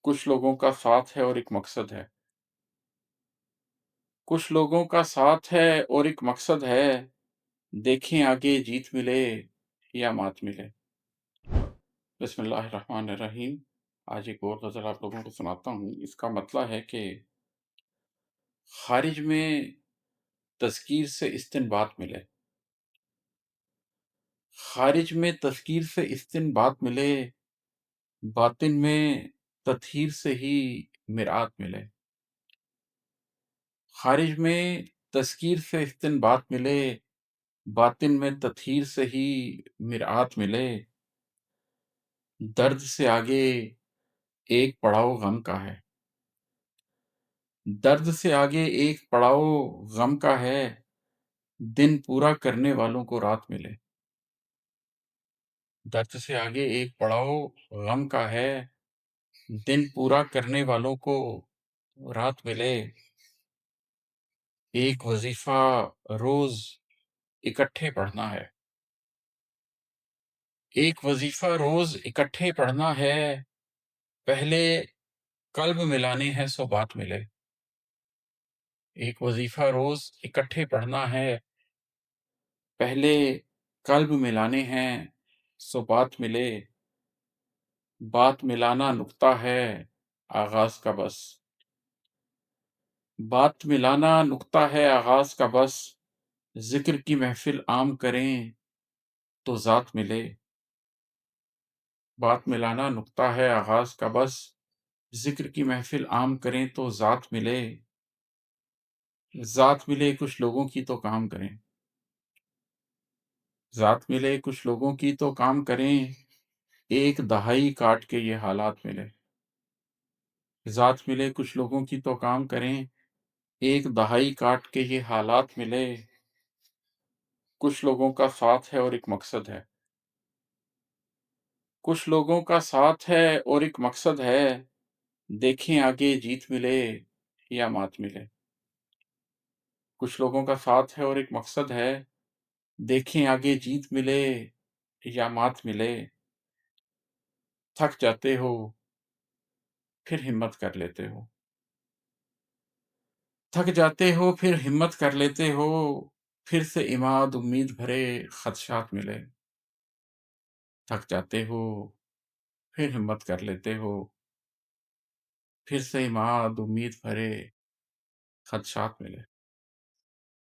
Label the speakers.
Speaker 1: कुछ लोगों का साथ है और एक मकसद है। कुछ लोगों का साथ है और एक मकसद है, देखें आगे जीत मिले या मात मिले। बिस्मिल्लाहिर्रहमानिर्रहीम। आज एक और गज़ल आप लोगों को सुनाता हूँ। इसका मतलब है कि ख़ारिज में तज़कीर से इस्तिनबात मिले, ख़ारिज में तज़कीर से इस्तिनबात मिले, बातिन में तत्हीर से ही मिरात मिले। ख़ारिज में तज़कीर से इस्तिनबात मिले, बातिन में तत्हीर से ही मिरात मिले। दर्द से आगे एक पड़ाव गम का है, दर्द से आगे एक पड़ाव गम का है, दिन पूरा करने वालों को रात मिले। दर्द से आगे एक पड़ाव गम का है, दिन पूरा करने वालों को रात मिले। एक वजीफा रोज इकट्ठे पढ़ना है, एक वजीफा रोज इकट्ठे पढ़ना है, पहले कल्ब मिलाने हैं सो बात मिले। एक वजीफा रोज इकट्ठे पढ़ना है, पहले कल्ब मिलाने हैं सो बात मिले। बात मिलाना नुक्ता है आगाज का बस, बात मिलाना नुक्ता है आगाज का बस, जिक्र की महफिल आम करें तो जात मिले। बात मिलाना नुक्ता है आगाज का बस, जिक्र की महफिल आम करें तो जात मिले। जात मिले कुछ लोगों की तो काम करें, जात मिले कुछ लोगों की तो काम करें, एक दहाई काट के ये हालात मिले। जात मिले कुछ लोगों की तो काम करें, एक दहाई काट के ये हालात मिले। कुछ लोगों का साथ है और एक मकसद है, कुछ लोगों का साथ है और एक मकसद है, देखें आगे जीत मिले या मात मिले। कुछ लोगों का साथ है और एक मकसद है, देखें आगे जीत मिले या मात मिले। थक जाते हो फिर हिम्मत कर लेते हो, थक जाते हो फिर हिम्मत कर लेते हो, फिर से इमाद उम्मीद भरे खदशात मिले। थक जाते हो फिर हिम्मत कर लेते हो, फिर से इमाद उम्मीद भरे खदशात मिले।